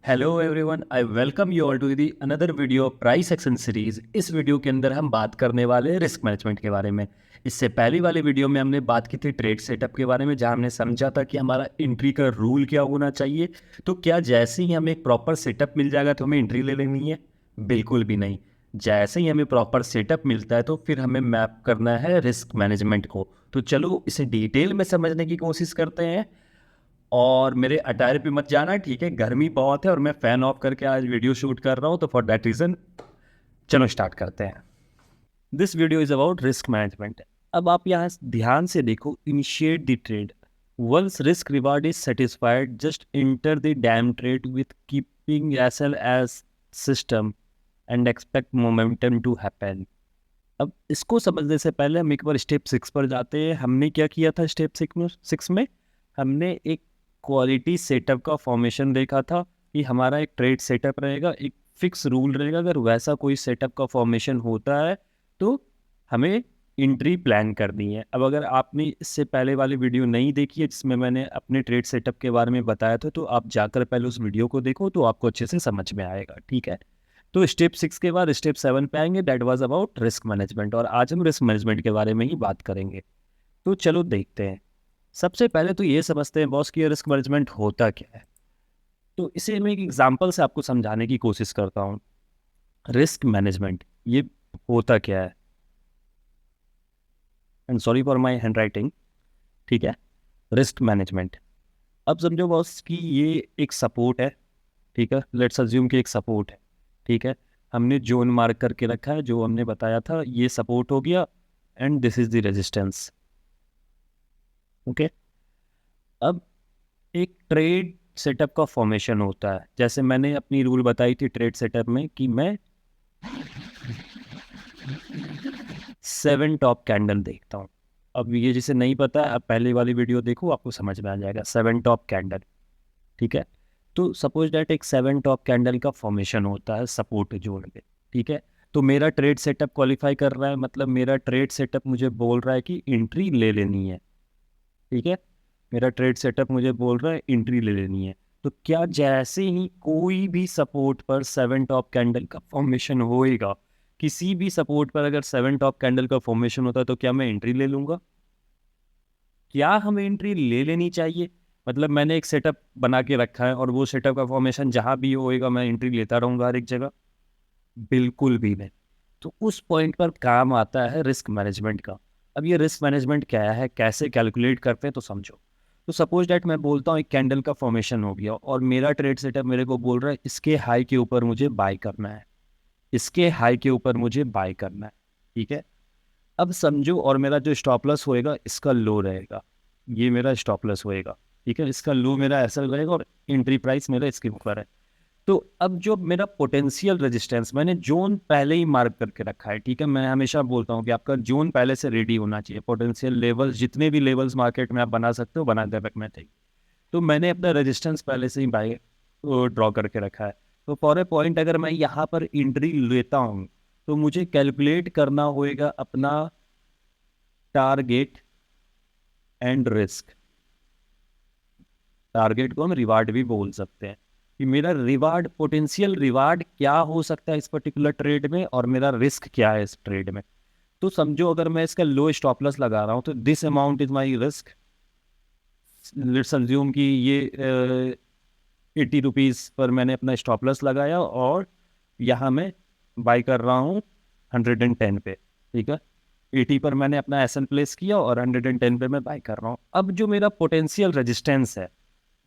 Hello everyone, I welcome you all to the another video price action series. इस वीडियो के अंदर हम बात करने वाले रिस्क मैनेजमेंट के बारे में। इससे पहली वाली वीडियो में हमने बात की थी ट्रेड सेटअप के बारे में, जहां हमने समझा था कि हमारा एंट्री का रूल क्या होना चाहिए। तो क्या जैसे ही हमें एक प्रॉपर सेटअप मिल जाएगा तो हमें एंट्री ले लेनी है? बिल्कुल भी नहीं। जैसे ही हमें प्रॉपर सेटअप मिलता है तो फिर हमें मैप करना है रिस्क मैनेजमेंट को। तो चलो इसे डिटेल में समझने की कोशिश करते हैं। और मेरे अटायर पे मत जाना, ठीक है? गर्मी बहुत है और मैं फैन ऑफ करके आज वीडियो शूट कर रहा हूँ, तो फॉर दैट रीजन चलो स्टार्ट करते हैं। This video is about risk management. अब आप यहाँ ध्यान से देखो, initiate the trade. Once risk reward is satisfied, just enter the damn trade with keeping SL as system and expect momentum to happen. अब इसको समझने से पहले हम एक बार स्टेप 6 पर जाते हैं। हमने क्या किया था स्टेप 6 में? हमने एक क्वालिटी सेटअप का फॉर्मेशन देखा था कि हमारा एक ट्रेड सेटअप रहेगा, एक फिक्स रूल रहेगा। अगर वैसा कोई सेटअप का फॉर्मेशन होता है तो हमें एंट्री प्लान करनी है। अब अगर आपने इससे पहले वाली वीडियो नहीं देखी है जिसमें मैंने अपने ट्रेड सेटअप के बारे में बताया था, तो आप जाकर पहले उस वीडियो को देखो तो आपको अच्छे से समझ में आएगा, ठीक है? तो स्टेप 6 के बाद स्टेप 7 पे आएंगे, that was about risk management. और आज हम रिस्क मैनेजमेंट के बारे में ही बात करेंगे। तो चलो देखते हैं। सबसे पहले तो ये समझते हैं बॉस कि रिस्क मैनेजमेंट होता क्या है। तो इसे मैं एक एग्जांपल से आपको समझाने की कोशिश करता हूँ। रिस्क मैनेजमेंट ये होता क्या है? And sorry for my handwriting, ठीक है? रिस्क मैनेजमेंट, अब समझो बॉस कि ये एक सपोर्ट है, ठीक है? लेट्स अज्यूम कि एक सपोर्ट है, ठीक है? हमने जोन मार्क करके रखा है, जो हमने बताया था ये सपोर्ट हो गया and this is the resistance, okay? अब एक ट्रेड सेटअप का फॉर्मेशन होता है। जैसे मैंने अपनी रूल बताई थी ट्रेड सेटअप में कि मैं 7 टॉप कैंडल देखता हूँ। अब ये जिसे नहीं पता है, अब पहले वाली वीडियो देखो, आपको समझ में आ जाएगा। 7 टॉप कैंडल, ठीक है? तो सपोज डैट एक 7 टॉप कैंडल का फॉर्मेशन होता है सपोर्ट जोन पे, ठीक है? तो मेरा ट्रेड सेटअप क्वालिफाई कर रहा है, मतलब मेरा ट्रेड सेटअप मुझे बोल रहा है कि एंट्री ले लेनी है, ठीक है? मेरा ट्रेड सेटअप मुझे बोल रहा है एंट्री ले लेनी है। तो क्या जैसे ही कोई भी सपोर्ट पर 7 टॉप कैंडल का फॉर्मेशन होएगा, किसी भी सपोर्ट पर अगर 7 टॉप कैंडल का फॉर्मेशन होता है, तो क्या मैं एंट्री ले लूंगा? क्या हमें एंट्री ले लेनी चाहिए? मतलब मैंने एक सेटअप बना के रखा है और वो सेटअप का फॉर्मेशन जहां भी होएगा मैं एंट्री लेता रहूंगा हर एक जगह? बिल्कुल भी नहीं। तो उस पॉइंट पर काम आता है रिस्क मैनेजमेंट का। अब ये रिस्क मैनेजमेंट क्या है, कैसे कैलकुलेट करते हैं, तो समझो। तो सपोज डैट मैं बोलता हूँ एक कैंडल का फॉर्मेशन हो गया और मेरा ट्रेड सेटअप मेरे को बोल रहा है इसके हाई के ऊपर मुझे बाय करना है, इसके हाई के ऊपर मुझे बाय करना है, ठीक है? अब समझो, और मेरा जो स्टॉप लॉस होएगा इसका लो रहेगा, ये मेरा स्टॉप लॉस होएगा, ठीक है? इसका लो मेरा ऐसा रहेगा और एंट्री प्राइस मेरा इसके ऊपर है। तो अब जो मेरा पोटेंशियल रेजिस्टेंस मैंने जोन पहले ही मार्क करके रखा है, ठीक है? मैं हमेशा बोलता हूँ कि आपका जोन पहले से रेडी होना चाहिए। पोटेंशियल लेवल्स, जितने भी लेवल्स मार्केट में आप बना सकते हो बना कर रखना चाहिए। तो मैंने अपना रेजिस्टेंस पहले से ही बाय ड्रॉ करके रखा है। तो फॉर ए पॉइंट अगर मैं यहाँ पर एंट्री लेता हूँ तो मुझे कैलकुलेट करना होएगा अपना टारगेट एंड रिस्क। टारगेट को हम रिवार्ड भी बोल सकते हैं कि मेरा रिवार्ड, पोटेंशियल रिवार्ड क्या हो सकता है इस पर्टिकुलर ट्रेड में और मेरा रिस्क क्या है इस ट्रेड में। तो समझो अगर मैं इसका लो स्टॉप लॉस लगा रहा हूँ तो this amount is my risk. Let's assume कि ये 80 रुपीज़ पर मैंने अपना स्टॉप लॉस लगाया और यहाँ मैं बाई कर रहा हूँ 110 पे, ठीक है? 80 पर मैंने अपना एस एन प्लेस किया और 110 पे मैं बाई कर रहा हूँ। अब जो मेरा पोटेंशियल रेजिस्टेंस है,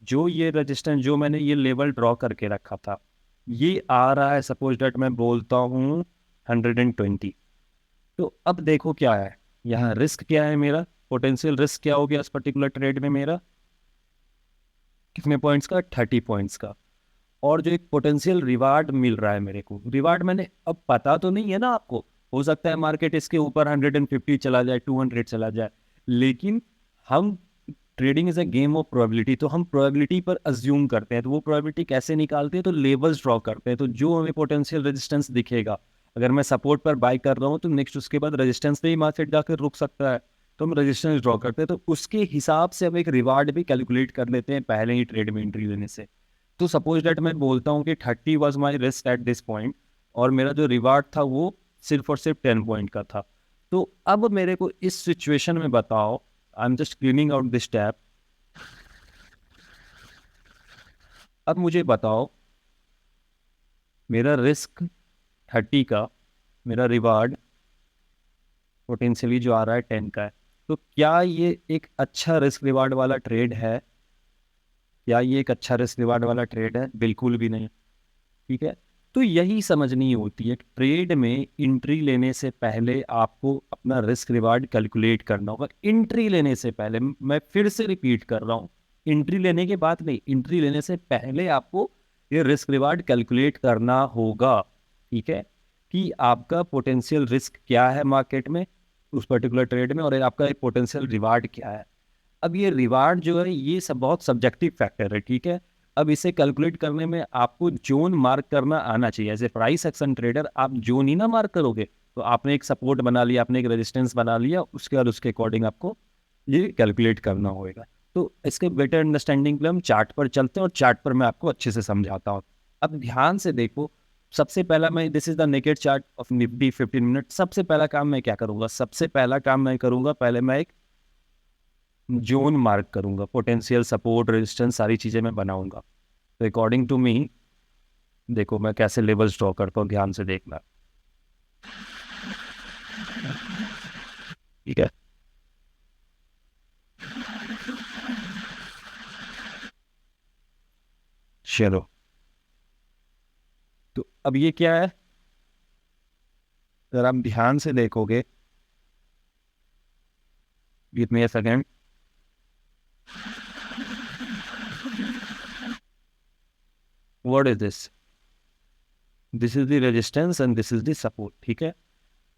जो ये रेजिस्टेंस जो मैंने ये लेवल ड्रॉ करके रखा था, ये आ रहा है सपोज डेट मैं बोलता हूँ 120। तो अब देखो क्या है यहाँ, रिस्क क्या है मेरा, पोटेंशियल रिस्क क्या हो गया इस पर्टिकुलर ट्रेड में मेरा, कितने पॉइंट्स का? 30 पॉइंट्स का। और जो एक पोटेंशियल रिवार्ड मिल रहा है मेरे को, रिवार्ड मैंने, अब पता तो नहीं है ना आपको, हो सकता है मार्केट इसके ऊपर 150 चला जाए, 200 चला जाए, लेकिन हम, trading is a game of probability, तो हम प्रोबेबिलिटी पर अज्यूम करते हैं। तो वो प्रोबेबिलिटी कैसे निकालते हैं? तो लेवल्स ड्रॉ करते हैं। तो जो हमें पोटेंशियल रेजिस्टेंस दिखेगा, अगर मैं सपोर्ट पर बाय कर रहा हूँ तो नेक्स्ट उसके बाद रेजिस्टेंस पे ही मार्केट जाकर रुक सकता है, तो हम रेजिस्टेंस ड्रॉ करते हैं। तो उसके हिसाब से हम एक रिवार्ड भी कैलकुलेट कर लेते हैं पहले ही ट्रेड में एंट्री लेने से। तो सपोज डेट मैं बोलता हूँ कि 30 was my risk at this point, और मेरा जो रिवार्ड था वो सिर्फ और सिर्फ 10 पॉइंट का था। तो अब मेरे को इस सिचुएशन में बताओ, I am just cleaning out this tap, अब मुझे बताओ मेरा रिस्क 30 का, मेरा रिवार्ड पोटेंशियली जो आ रहा है 10 का है। तो क्या ये एक अच्छा रिस्क रिवार्ड वाला ट्रेड है? क्या ये एक अच्छा रिस्क रिवार्ड वाला ट्रेड है? बिल्कुल भी नहीं। ठीक है, तो यही समझनी होती है, ट्रेड में एंट्री लेने से पहले आपको अपना रिस्क रिवार्ड कैलकुलेट करना होगा। एंट्री लेने से पहले, मैं फिर से रिपीट कर रहा हूँ, एंट्री लेने के बाद नहीं, एंट्री लेने से पहले आपको ये रिस्क रिवार्ड कैलकुलेट करना होगा। ठीक है, कि आपका पोटेंशियल रिस्क क्या है मार्केट में उस पर्टिकुलर ट्रेड में, और आपका एक पोटेंशियल रिवार्ड क्या है। अब ये रिवार्ड जो है ये सब बहुत सब्जेक्टिव फैक्टर है। ठीक है, अब इसे कैलकुलेट करने में आपको जोन मार्क करना आना चाहिए। As a price action trader आप जोन ही ना मार्क करोगे, तो आपने एक सपोर्ट बना लिया, आपने एक रेजिस्टेंस बना लिया, उसके बाद उसके अकॉर्डिंग आपको ये कैलकुलेट करना होगा। तो इसके बेटर अंडरस्टैंडिंग के लिए हम चार्ट पर चलते हैं, और चार्ट पर मैं आपको अच्छे से समझाता हूँ। अब ध्यान से देखो, सबसे पहला मैं, this is the naked chart of Nifty 15 minute. सबसे पहला काम मैं क्या करूंगा? सबसे पहला काम मैं करूंगा, पहले मैं एक जोन मार्क करूंगा, पोटेंशियल सपोर्ट रेजिस्टेंस सारी चीजें मैं बनाऊंगा। तो अकॉर्डिंग टू मी, देखो मैं कैसे लेवल्स ड्रॉ करता हूँ, ध्यान से देखना। ठीक है, चलो, तो अब ये क्या है, अगर आप ध्यान से देखोगे, give me a second, what is this? This is the resistance and this is the support. ठीक है,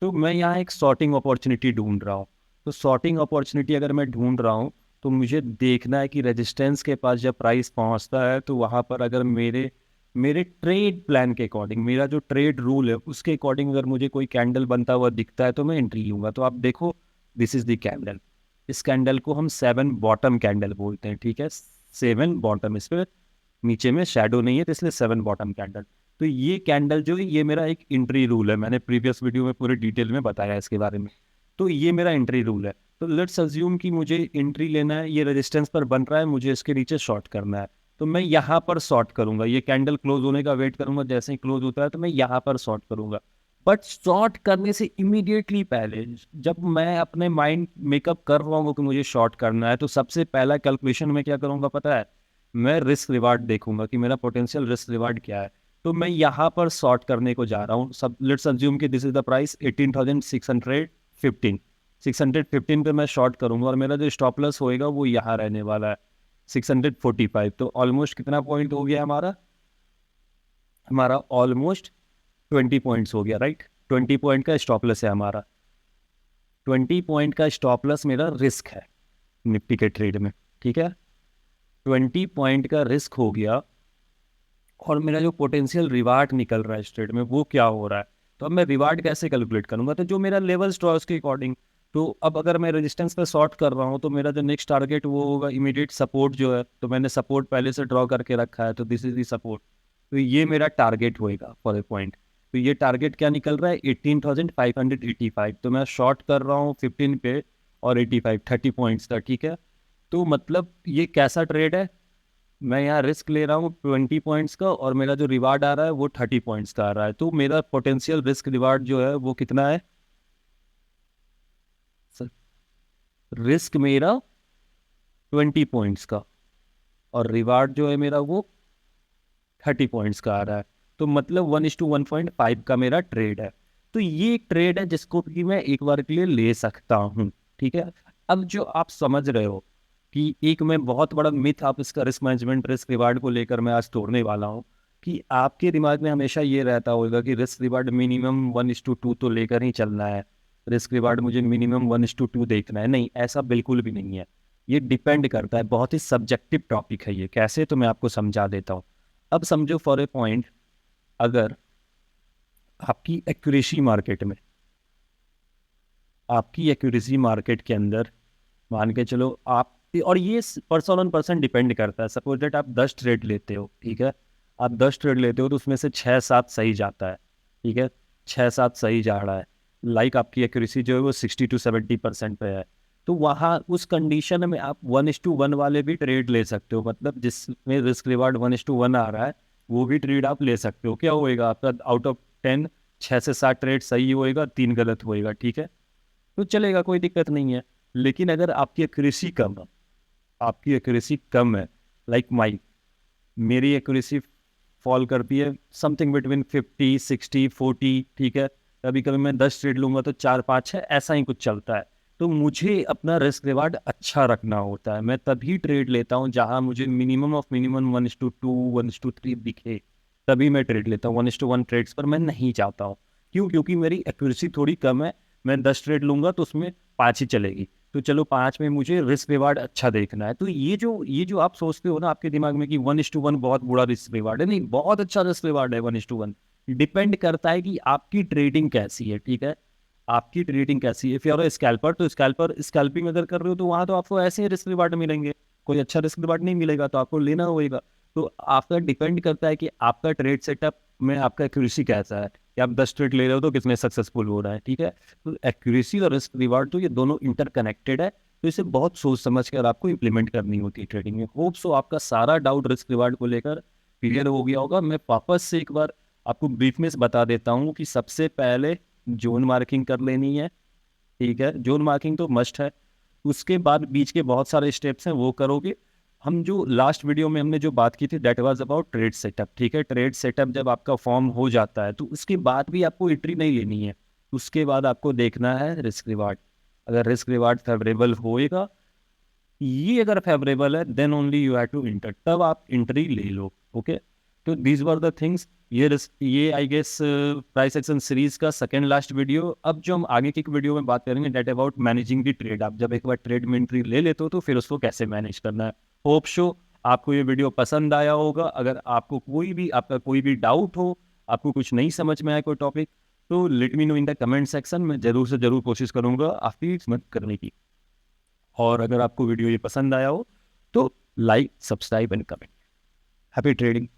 तो मैं यहाँ एक शॉर्टिंग अपॉर्चुनिटी ढूंढ रहा हूँ। तो शॉर्टिंग अपॉर्चुनिटी अगर मैं ढूंढ रहा हूँ, तो मुझे देखना है कि रेजिस्टेंस के पास जब प्राइस पहुँचता है, तो वहाँ पर अगर मेरे मेरे ट्रेड प्लान के अकॉर्डिंग, मेरा जो ट्रेड रूल है उसके अकॉर्डिंग अगर मुझे कोई कैंडल बनता हुआ दिखता है, तो मैं एंट्री लूंगा। तो आप देखो, दिस इज द कैंडल, इस कैंडल को हम 7 बॉटम कैंडल बोलते हैं। ठीक है, 7 बॉटम, इस पर नीचे में शेडो नहीं है, तो इसलिए 7 बॉटम कैंडल। तो ये कैंडल जो है, ये मेरा एक एंट्री रूल है, मैंने प्रीवियस वीडियो में पूरे डिटेल में बताया इसके बारे में। तो ये मेरा एंट्री रूल है। तो लेट्स अज्यूम कि मुझे एंट्री लेना है, ये रेजिस्टेंस पर बन रहा है, मुझे इसके नीचे शॉर्ट करना है। तो मैं यहाँ पर शॉर्ट करूंगा, ये कैंडल क्लोज होने का वेट करूंगा, जैसे ही क्लोज होता है तो मैं यहाँ पर शॉर्ट करूंगा। बट शॉर्ट करने से इमीडिएटली पहले, जब मैं अपने माइंड मेकअप कर रहा हूँ कि मुझे शॉर्ट करना है, तो सबसे पहला कैलकुलेशन में क्या करूंगा पता है? मैं रिस्क रिवार्ड देखूंगा कि मेरा पोटेंशियल रिस्क रिवार्ड क्या है। तो मैं यहाँ पर शॉर्ट करने को जा रहा हूँ। सब लेट्स अज्यूम कि दिस इज द प्राइस 18,615, 615 पे मैं शॉर्ट करूंगा, और मेरा जो स्टॉप लॉस होएगा वो यहाँ रहने वाला है 645। तो ऑलमोस्ट कितना पॉइंट हो गया हमारा? हमारा ऑलमोस्ट 20 पॉइंट्स हो गया, राइट? 20 पॉइंट का स्टॉप लॉस है हमारा। 20 पॉइंट का स्टॉप लॉस मेरा रिस्क है निफ्टी के ट्रेड में। ठीक है, 20 पॉइंट का रिस्क हो गया, और मेरा जो पोटेंशियल रिवार्ड निकल रहा है इस ट्रेड में वो क्या हो रहा है। तो अब मैं रिवार्ड कैसे कैलकुलेट करूंगा? तो जो मेरा लेवल स्ट्रॉ उसके अकॉर्डिंग। तो अब अगर मैं रेजिस्टेंस पे शॉर्ट कर रहा हूँ, तो मेरा जो नेक्स्ट टारगेट वो होगा इमीडिएट सपोर्ट जो है, तो मैंने सपोर्ट पहले से ड्रॉ करके रखा है, तो दिस इज दी सपोर्ट। तो ये मेरा टारगेट होएगा फॉर ए पॉइंट। तो ये टारगेट क्या निकल रहा है? 18,585। तो मैं शॉर्ट कर रहा हूँ 15 पे, और 85, 30 पॉइंट्स का। ठीक है, तो मतलब ये कैसा ट्रेड है? मैं यहाँ रिस्क ले रहा हूँ 20 पॉइंट्स का, और मेरा जो रिवार्ड आ रहा है वो 30 पॉइंट्स का आ रहा है। तो मेरा पोटेंशियल रिस्क रिवार्ड जो है वो कितना है? रिस्क मेरा 20 पॉइंट्स का, और रिवार्ड जो है मेरा वो 30 पॉइंट्स का आ रहा है। तो मतलब 1:1.5 का मेरा ट्रेड है। तो ये एक ट्रेड है जिसको भी मैं एक बार के लिए ले सकता हूँ। ठीक है, अब जो आप समझ रहे हो कि एक मैं बहुत बड़ा मिथ आप इसका रिस्क मैनेजमेंट रिस्क रिवार्ड को लेकर मैं आज तोड़ने वाला हूँ, कि आपके दिमाग में हमेशा ये रहता होगा कि रिस्क रिवार्ड मिनिमम 1:2 तो लेकर ही चलना है, रिस्क रिवार्ड मुझे मिनिमम 1:2 देखना है। नहीं, ऐसा बिल्कुल भी नहीं है। ये डिपेंड करता है, बहुत ही सब्जेक्टिव टॉपिक है ये। कैसे, तो मैं आपको समझा देता हूँ। अब समझो फॉर ए पॉइंट, अगर आपकी एक्यूरेसी मार्केट में, आपकी एक्यूरेसी मार्केट के अंदर मान के चलो आप और ये पर्सन ऑन पर्सन डिपेंड करता है। सपोज दैट आप 10 ट्रेड लेते हो, ठीक है, आप 10 ट्रेड लेते हो तो उसमें से 6-7 सही जाता है, ठीक है, 6-7 सही जा रहा है, लाइक आपकी एक्यूरेसी जो है वो 60-70% पे है, तो वहाँ उस कंडीशन में आप 1:1 वाले भी ट्रेड ले सकते हो। मतलब जिसमें रिस्क रिवार्ड 1:1 आ रहा है वो भी ट्रेड आप ले सकते हो। क्या होएगा आपका, आउट ऑफ 10 6 से 7 ट्रेड सही होएगा, 3 गलत होएगा, ठीक है, तो चलेगा, कोई दिक्कत नहीं है। लेकिन अगर आपकी एक्यूरेसी कम है, आपकी एक्यूरेसी कम है, लाइक मेरी एक्यूरेसी फॉल करती है समथिंग बिटवीन 50-60-40, ठीक है, कभी कभी मैं 10 ट्रेड लूंगा तो 4-5 है, ऐसा ही कुछ चलता है। तो मुझे अपना रिस्क रिवार्ड अच्छा रखना होता है, मैं तभी ट्रेड लेता हूँ जहां मुझे मिनिमम ऑफ मिनिमम 1:2 1:3 दिखे, तभी मैं ट्रेड लेता हूँ। 1:1 ट्रेड्स पर मैं नहीं चाहता हूँ। क्यों? क्योंकि मेरी एक्यूरेसी थोड़ी कम है, मैं 10 ट्रेड लूंगा तो उसमें 5 ही चलेगी, तो चलो 5 में मुझे रिस्क रिवार्ड अच्छा देखना है। तो ये जो आप सोचते हो ना आपके दिमाग में कि 1:1 बहुत बुरा रिस्क रिवार्ड है, नहीं, बहुत अच्छा रिस्क रिवार्ड है 1:1। डिपेंड करता है कि आपकी ट्रेडिंग कैसी है, ठीक है, आपकी ट्रेडिंग कैसी है। फिर स्कैल्पर, तो स्कैल्पिंग अगर कर रहे हो तो वहां तो आपको ऐसे ही रिस्क रिवार्ड मिलेंगे, कोई अच्छा रिस्क रिवार्ड नहीं मिलेगा, तो आपको लेना होगा। तो आपका डिपेंड करता है कि आपका ट्रेड सेटअप में आपका एक्यूरेसी कैसा है, कि आप 10 ट्रेड ले रहे हो तो कितने सक्सेसफुल हो रहा है, ठीक है। तो एक्यूरेसी और रिस्क रिवार्ड तो ये दोनों इंटरकनेक्टेड है, तो इसे बहुत सोच समझ कर आपको इंप्लीमेंट करनी होती है ट्रेडिंग में। होप सो आपका सारा डाउट रिस्क रिवार्ड को लेकर क्लियर हो गया होगा। मैं वापस से एक बार आपको ब्रीफ में बता देता हूँ कि सबसे पहले जोन मार्किंग कर लेनी है, ठीक है, जोन मार्किंग तो मस्ट है। उसके बाद बीच के बहुत सारे स्टेप्स हैं वो करोगे। हम जो लास्ट वीडियो में हमने जो बात की थी that was about trade setup, ठीक है। ट्रेड सेटअप जब आपका फॉर्म हो जाता है तो उसके बाद भी आपको एंट्री नहीं लेनी है, उसके बाद आपको देखना है रिस्क रिवार्ड। अगर रिस्क रिवार्ड फेवरेबल होएगा, ये अगर फेवरेबल है then only you have to enter, तब आप एंट्री ले लो, ओके। तो दीज वर द थिंग्स। ये I guess price action series का सेकंड लास्ट वीडियो। अब जो हम आगे की वीडियो में बात करेंगे that about managing the trade. आप जब एक बार ट्रेड में एंट्री ले लेते हो तो फिर उसको कैसे मैनेज करना है। होप शो आपको ये वीडियो पसंद आया होगा। अगर आपको आपका कोई भी डाउट हो, आपको कुछ नहीं समझ में आया कोई टॉपिक, तो let me know in the comment section. मैं जरूर से जरूर कोशिश करूंगा आपकी मदद करने की। और अगर आपको वीडियो ये पसंद आया हो तो like, subscribe and comment. Happy trading.